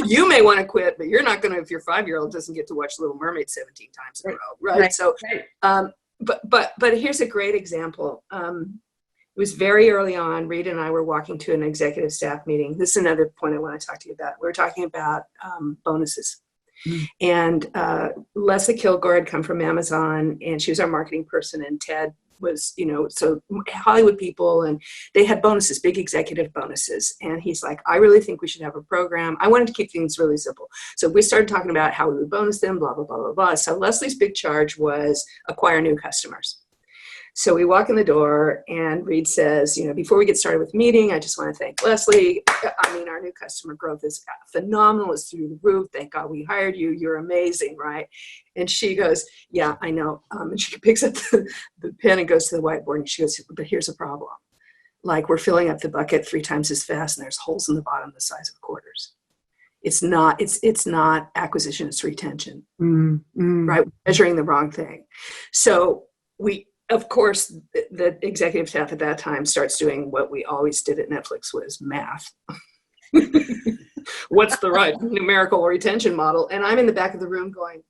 You may want to quit, but you're not going to if your 5-year-old doesn't get to watch Little Mermaid 17 times in a row, right? So, But here's a great example. It was very early on. Reed and I were walking to an executive staff meeting. This is another point I want to talk to you about. We were talking about bonuses. And Leslie Kilgore had come from Amazon, and she was our marketing person, and Ted was, so Hollywood people, and they had bonuses, big executive bonuses. And he's like, I really think we should have a program. I wanted to keep things really simple. So we started talking about how we would bonus them, blah, blah, blah, blah, blah. So Leslie's big charge was acquire new customers. So we walk in the door and Reed says, before we get started with the meeting, I just want to thank Leslie. Our new customer growth is phenomenal. It's through the roof. Thank God we hired you. You're amazing, right? And she goes, yeah, I know. And she picks up the pen and goes to the whiteboard and she goes, but here's a problem. Like, we're filling up the bucket 3 times as fast and there's holes in the bottom the size of quarters. It's not acquisition, it's retention, right? We're measuring the wrong thing. So of course, the executive staff at that time starts doing what we always did at Netflix, was math. What's the right numerical retention model? And I'm in the back of the room going,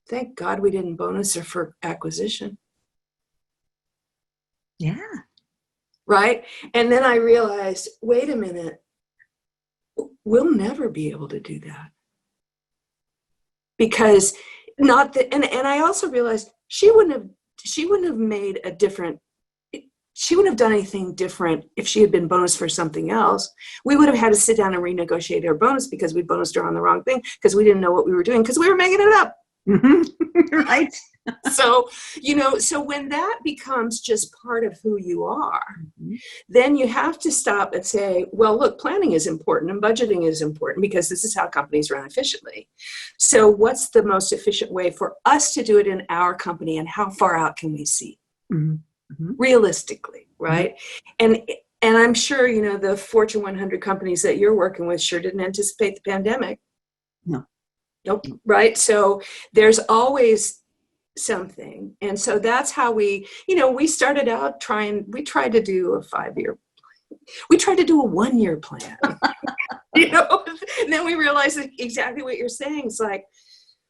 thank God we didn't bonus her for acquisition. Yeah. Right? And then I realized, wait a minute, we'll never be able to do that. Because and I also realized she wouldn't have done anything different if she had been bonused for something else. We would have had to sit down and renegotiate her bonus because we bonused her on the wrong thing because we didn't know what we were doing because we were making it up. Right. So when that becomes just part of who you are, then you have to stop and say, well, look, planning is important and budgeting is important because this is how companies run efficiently. So what's the most efficient way for us to do it in our company, and how far out can we see realistically, right? And I'm sure, the Fortune 100 companies that you're working with sure didn't anticipate the pandemic. Nope. Right. So there's always something. And so that's how we started out we tried to do a 5-year, we tried to do a 1-year plan, and then we realized exactly what you're saying. It's like,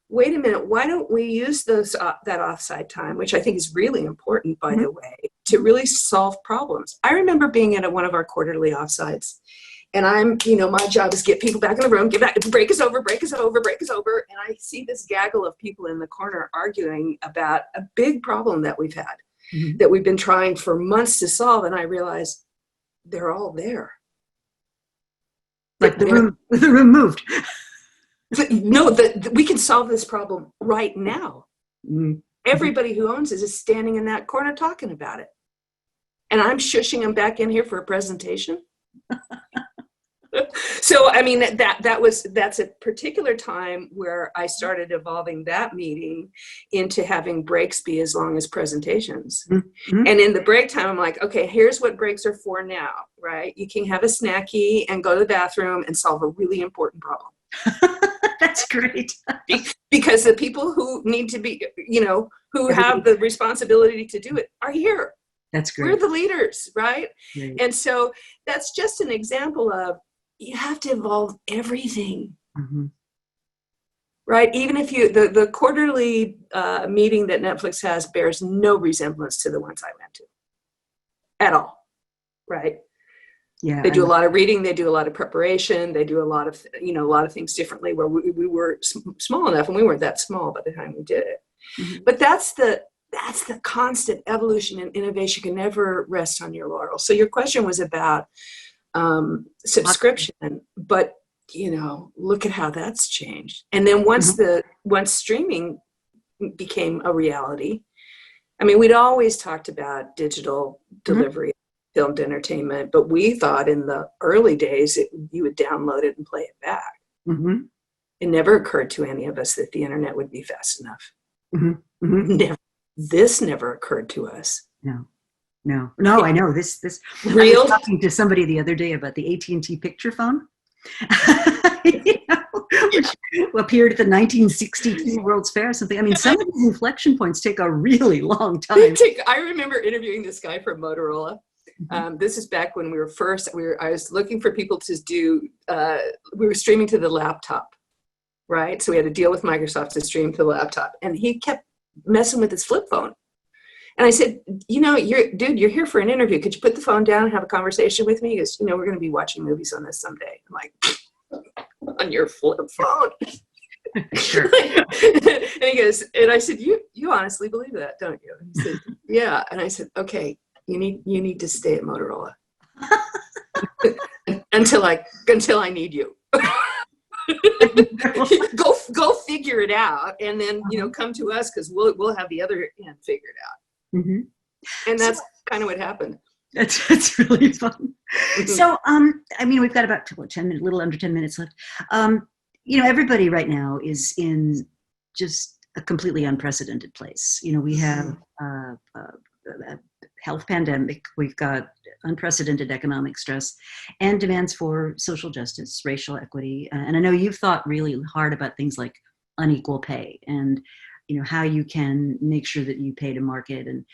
wait a minute, why don't we use that offsite time, which I think is really important, by the way, to really solve problems. I remember being at one of our quarterly offsites. And my job is get people back in the room, break us over. And I see this gaggle of people in the corner arguing about a big problem that we've had, that we've been trying for months to solve. And I realized they're all there. Like the room moved. No, we can solve this problem right now. Everybody who owns it is standing in that corner talking about it. And I'm shushing them back in here for a presentation. So, that's a particular time where I started evolving that meeting into having breaks be as long as presentations. And in the break time, I'm like, okay, here's what breaks are for now, right? You can have a snacky and go to the bathroom and solve a really important problem. That's great. Because the people who need to be, who have the responsibility to do it are here. That's great. We're the leaders, right? Great. And so that's just an example of, you have to evolve everything, right? Even if the quarterly meeting that Netflix has bears no resemblance to the ones I went to at all, right? Yeah, they do a lot of reading, they do a lot of preparation, they do a lot of things differently. Where we were small enough, and we weren't that small by the time we did it. But that's the constant evolution and innovation. You can never rest on your laurels. So your question was about subscription, but look at how that's changed. And then once streaming became a reality, we'd always talked about digital delivery, filmed entertainment, but we thought in the early days you would download it and play it back. It never occurred to any of us that the internet would be fast enough. This never occurred to us. No, I know this. Real? I was talking to somebody the other day about the AT&T picture phone, which appeared at the 1962 World's Fair or something. Some of these inflection points take a really long time. I remember interviewing this guy from Motorola. This is back when we were first. I was looking for people to do. We were streaming to the laptop, right? So we had to deal with Microsoft to stream to the laptop, and he kept messing with his flip phone. And I said, you're here for an interview. Could you put the phone down and have a conversation with me? He goes, we're going to be watching movies on this someday. I'm like, on your flip phone? Sure. And he goes, and I said, you honestly believe that, don't you? And he said, yeah. And I said, okay, you need to stay at Motorola until I need you. go figure it out, and then come to us, because we'll have the other end figured out. Mm-hmm. And that's kind of what happened. That's really fun. Mm-hmm. So I mean, we've got about 10 minutes, a little under 10 minutes left. Everybody right now is in just a completely unprecedented place. We have a health pandemic, we've got unprecedented economic stress, and demands for social justice, racial equity. And I know you've thought really hard about things like unequal pay, and how you can make sure that you pay to market, and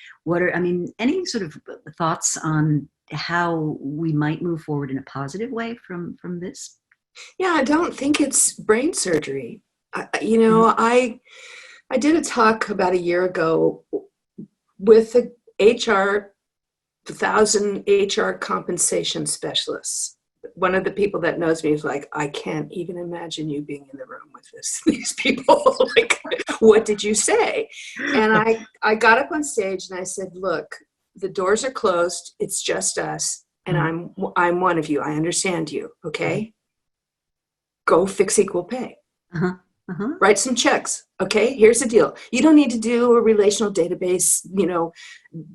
any sort of thoughts on how we might move forward in a positive way from this? Yeah, I don't think it's brain surgery. I did a talk about a year ago with a 1,000 HR compensation specialists. One of the people that knows me is like, I can't even imagine you being in the room with these people. Like, what did you say? And I got up on stage and I said, look, the doors are closed. It's just us. And I'm one of you. I understand you. Okay. Go fix equal pay. Write some checks. Okay. Here's the deal. You don't need to do a relational database,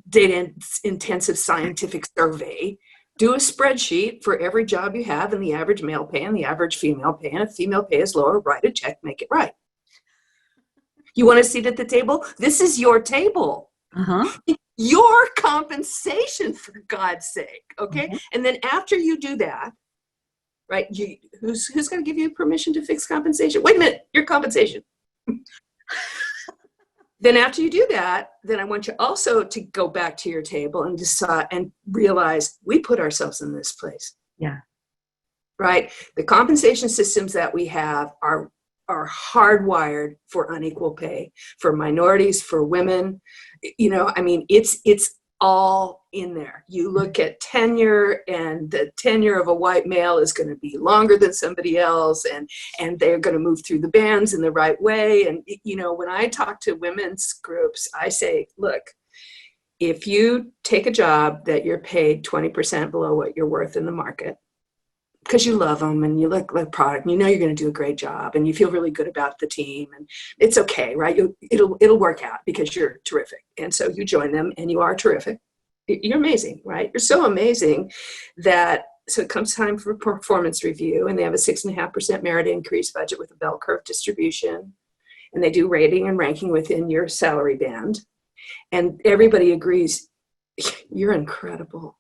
data intensive scientific survey. Do a spreadsheet for every job you have, and the average male pay and the average female pay. And if female pay is lower, write a check, make it right. You want a seat at the table? This is your table. Your compensation, for God's sake. Okay. And then after you do that, right, who's going to give you permission to fix compensation? Wait a minute, your compensation. Then after you do that, then I want you also to go back to your table and decide and realize we put ourselves in this place. Yeah. Right? The compensation systems that we have are hardwired for unequal pay, for minorities, for women. It's all in there. You look at tenure, and the tenure of a white male is going to be longer than somebody else, and they're going to move through the bands in the right way. And when I talk to women's groups, I say, look, if you take a job that you're paid 20% below what you're worth in the market, because you love them and you look like product, and you're going to do a great job, and you feel really good about the team, and it's okay, right? It'll work out because you're terrific. And so you join them, and you are terrific. You're amazing, right? You're so amazing so it comes time for performance review, and they have a 6.5% merit increase budget with a bell curve distribution, and they do rating and ranking within your salary band. And everybody agrees, you're incredible.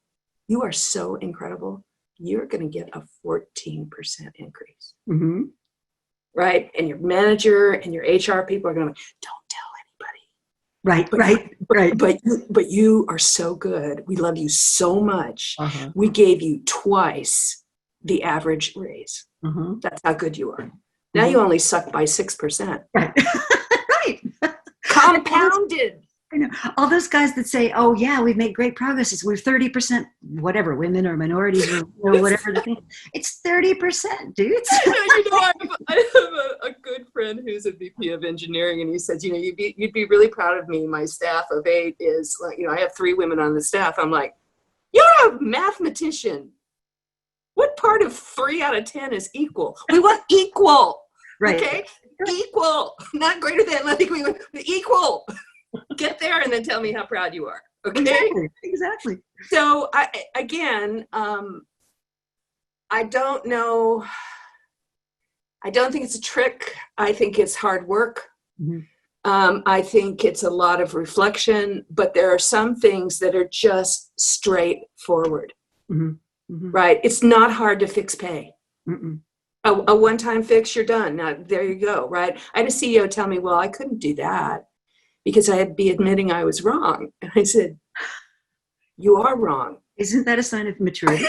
You are so incredible. You're going to get a 14% increase. Right? And your manager and your HR people are going to, don't tell anybody. Right. But you are so good. We love you so much. We gave you twice the average raise. That's how good you are. Now you only suck by 6%. Right. Right. Compounded. I know. All those guys that say, oh yeah, we've made great progress. We're 30%, whatever, women or minorities or whatever the thing. It's 30%, dudes. I have a good friend who's a VP of engineering, and he says, you'd be really proud of me. My staff of 8 is like, I have 3 women on the staff. I'm like, you're a mathematician. What part of 3 out of 10 is equal? We want equal. Right. Okay? Equal. Not greater than. I think we want equal. Get there and then tell me how proud you are. Okay? Exactly. So I don't know. I don't think it's a trick. I think it's hard work. I think it's a lot of reflection, but there are some things that are just straightforward. Right? It's not hard to fix pay. A one-time fix, you're done. Now, there you go, right? I had a CEO tell me, well, I couldn't do that because I'd be admitting I was wrong. And I said, you are wrong. Isn't that a sign of maturity?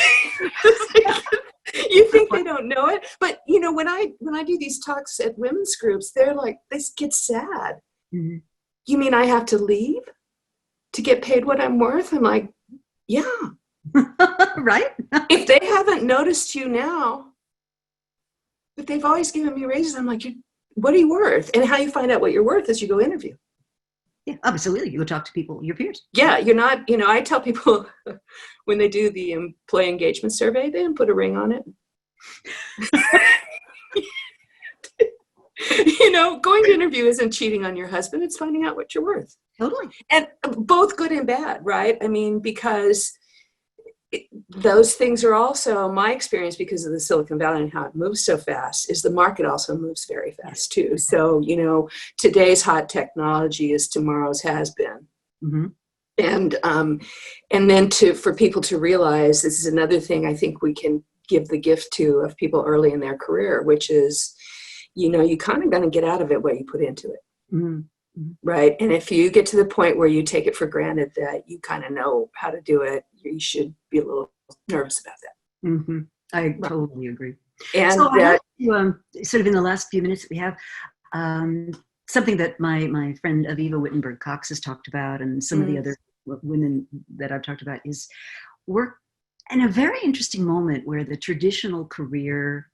You think they don't know it? But, when I do these talks at women's groups, they're like, this gets sad. You mean I have to leave to get paid what I'm worth? I'm like, yeah. Right? If they haven't noticed you now, but they've always given me raises, I'm like, what are you worth? And how you find out what you're worth is you go interview. Yeah, absolutely. You go talk to people, your peers. Yeah, you're not, I tell people when they do the employee engagement survey, they didn't put a ring on it. Going to interview isn't cheating on your husband, it's finding out what you're worth. Totally. And both good and bad, right? I mean, because those things are also my experience because of the Silicon Valley and how it moves so fast is the market also moves very fast too. So, today's hot technology is tomorrow's has been. Mm-hmm. And then for people to realize, this is another thing I think we can give the gift to of people early in their career, which is, you kind of going to get out of it what you put into it. Mm-hmm. Right. And if you get to the point where you take it for granted that you kind of know how to do it, you should be a little nervous about that. Mm-hmm. I totally agree. And so I have to, sort of in the last few minutes that we have, something that my friend Aviva Wittenberg-Cox has talked about, and some of the other women that I've talked about, is we're in a very interesting moment where the traditional career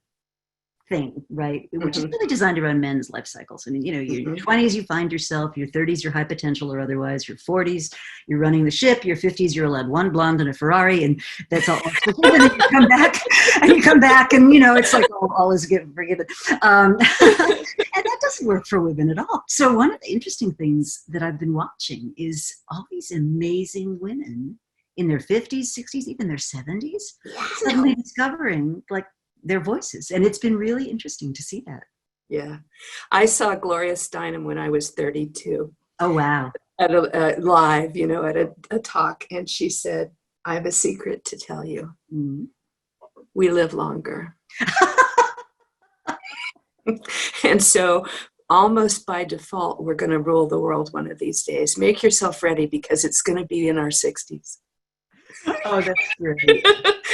thing, right, which is really designed around men's life cycles. I mean, your 20s, you find yourself, your 30s, you're high potential or otherwise, your 40s, you're running the ship, your 50s, you're allowed one blonde and a Ferrari, and that's all. And then you come back, and it's like all is forgiven. And that doesn't work for women at all. So one of the interesting things that I've been watching is all these amazing women in their 50s, 60s, even their 70s, suddenly discovering their voices. And it's been really interesting to see that. Yeah. I saw Gloria Steinem when I was 32. Oh, wow. At a live, at a talk. And she said, I have a secret to tell you. Mm-hmm. We live longer. And so almost by default, we're going to rule the world one of these days. Make yourself ready because it's going to be in our 60s. Oh, that's great.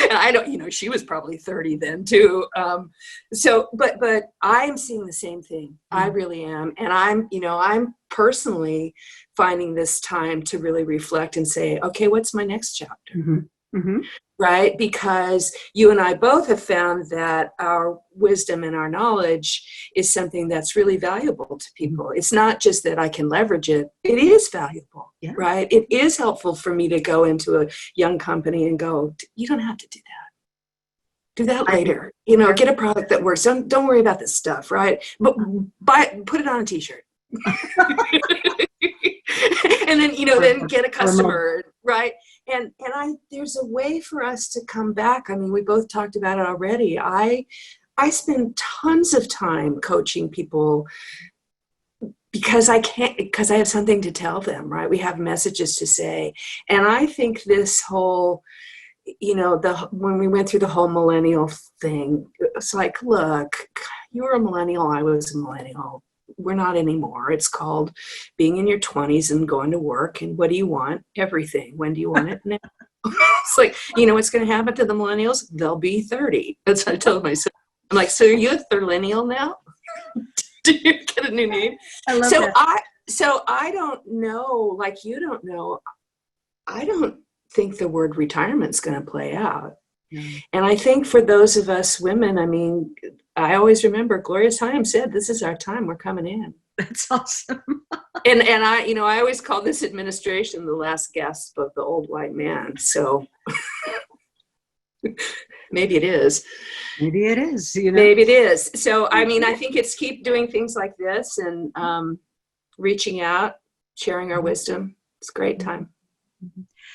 And I don't, she was probably 30 then too. But I'm seeing the same thing. I really am. And I'm personally finding this time to really reflect and say, okay, what's my next chapter? Mm-hmm. Mm-hmm. Right? Because you and I both have found that our wisdom and our knowledge is something that's really valuable to people. It's not just that I can leverage it. It is valuable, right? It is helpful for me to go into a young company and go, you don't have to do that. Do that later. Get a product that works. Don't worry about this stuff, right? But put it on a t-shirt. And then, then get a customer, right? And there's a way for us to come back. I mean, we both talked about it already. I spend tons of time coaching people because I have something to tell them, right? We have messages to say. And I think this whole, when we went through the whole millennial thing, it's like, look, you were a millennial, I was a millennial. We're not anymore. It's called being in your 20s and going to work. And what do you want? Everything. When do you want it? Now. It's like, what's going to happen to the millennials? They'll be 30. That's what I told myself. I'm like, so are you a millennial now? Do you get a new name? I love that. So I don't know, like you don't know, I don't think the word retirement's going to play out. And I think for those of us women, I mean, I always remember Gloria Steinem said, this is our time, we're coming in. That's awesome. and I always call this administration the last gasp of the old white man. So maybe it is. Maybe it is. Maybe it is. So, I mean, I think it's keep doing things like this and reaching out, sharing our wisdom. It's a great time.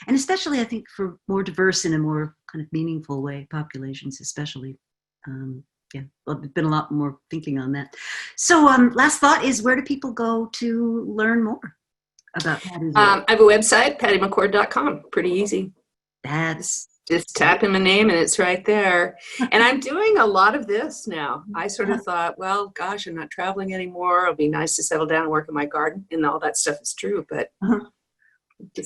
And especially, I think, for more diverse in a more kind of meaningful way, populations especially. I've been a lot more thinking on that. So last thought is, where do people go to learn more about Patty's work? I have a website, pattymccord.com. Pretty easy. That's just tap in my name and it's right there. And I'm doing a lot of this now. I sort of thought, well, gosh, I'm not traveling anymore. It'll be nice to settle down and work in my garden. And all that stuff is true. But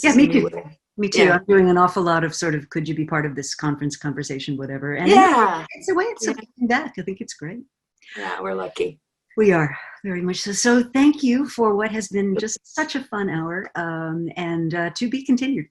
yeah, me too. Me too. Yeah. I'm doing an awful lot of sort of, could you be part of this conversation, whatever. And it's a way of coming back. I think it's great. Yeah, we're lucky. We are, very much so. So thank you for what has been just such a fun hour, and to be continued.